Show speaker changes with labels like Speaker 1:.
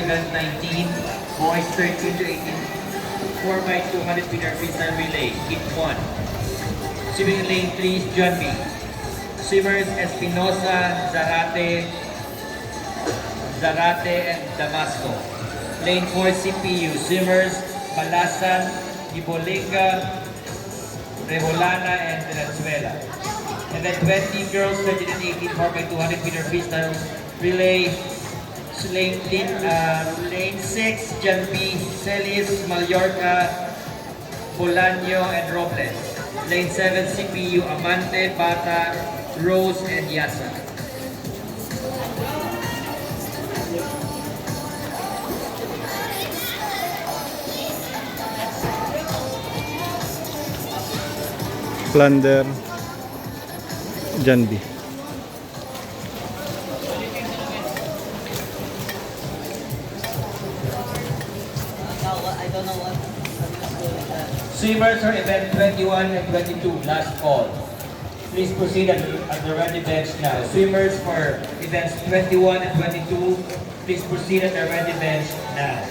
Speaker 1: event 19, boys 13 to 18, 4x200 meter freestyle relay, heat 1. Swimming in lane 3 is John B. Swimmers Espinosa, Zarate, and Damasco. Lane 4 CPU. Swimmers Balasan, Ibolinga, Revolana, and Venezuela. And then 20 girls, 13 and 18, 4x200 meter freestyle relay. Lane 6, John B. Celis, Mallorca, Bolaño, and Robles. Lane 7, CPU, Amante, Bata, Rose, and Yasa.
Speaker 2: Plunder, Janbi.
Speaker 3: I don't know what
Speaker 1: Swimmers for event 21 and 22, last call. Please proceed at the ready bench now. Swimmers for events 21 and 22, please proceed at the ready bench now.